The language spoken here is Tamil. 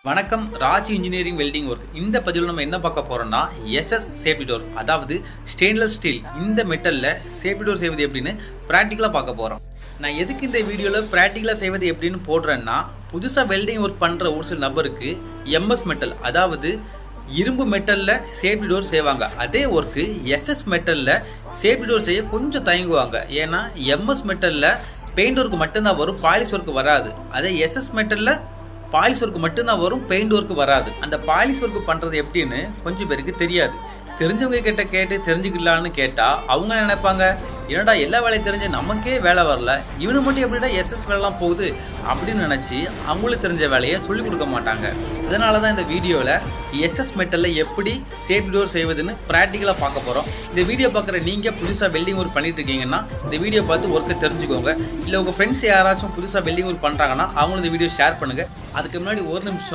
வணக்கம். Raj engineering welding work. இந்த பதிவில் நம்ம என்ன பார்க்க போறோம்னா எஸ்எஸ் சேஃப்டி டோர், அதாவது ஸ்டெயின்லெஸ் ஸ்டீல் இந்த மெட்டலில் சேஃப்டி டோர் செய்வது எப்படின்னு ப்ராக்டிக்கலாக பார்க்க போகிறோம். நான் எதுக்கு இந்த வீடியோவில் ப்ராக்டிக்கலாக செய்வது எப்படின்னு போடுறேன்னா, புதுசாக வெல்டிங் ஒர்க் பண்ணுற ஒரு சில நபருக்கு எம்எஸ் மெட்டல், அதாவது இரும்பு மெட்டலில் சேஃப்டி டோர் செய்வாங்க. அதே ஒர்க்கு எஸ்எஸ் மெட்டலில் சேஃப்டி டோர் செய்ய கொஞ்சம் தயங்குவாங்க. ஏன்னா எம்எஸ் மெட்டலில் பெயிண்ட் ஒர்க்கு மட்டும்தான் வரும், பாலிஷ் ஒர்க்கு வராது. அதே எஸ்எஸ் மெட்டலில் பாலிஷ் ஒர்க்கு மட்டும்தான் வரும், பெயிண்ட் ஒர்க்கு வராது. அந்த பாலிஷ் ஒர்க்கு பண்ணுறது எப்படின்னு கொஞ்சம் பேருக்கு தெரியாது. தெரிஞ்சவங்க கிட்ட கேட்டு தெரிஞ்சுக்கலான்னு கேட்டால் அவங்க நினைப்பாங்க, என்னடா எல்லா வேலையும் தெரிஞ்ச நமக்கே வேலை வரல, இவனு மட்டும் எப்படிடா எஸ்எஸ் வேலைலாம் போகுது அப்படின்னு நினச்சி அவங்களுக்கு தெரிஞ்ச வேலையை சொல்லிக் கொடுக்க மாட்டாங்க. அதனால தான் இந்த வீடியோவில் எஸ்எஸ் மெட்டலில் எப்படி சேஃப்டி டோர் செய்வதுன்னு ப்ராக்டிக்கலாக பார்க்க போகிறோம். இந்த வீடியோ பார்க்குற நீங்கள் புதுசாக வெல்டிங் ஒர்க் பண்ணிட்டு இருக்கீங்கன்னா இந்த வீடியோ பார்த்து ஒர்க்கை தெரிஞ்சுக்கோங்க. இல்லை உங்கள் ஃப்ரெண்ட்ஸ் யாராச்சும் புதுசாக வெல்டிங் ஒர்க் பண்ணுறாங்கன்னா அவங்களும் இந்த வீடியோ ஷேர் பண்ணுங்கள். அதுக்கு முன்னாடி ஒரு நிமிஷம்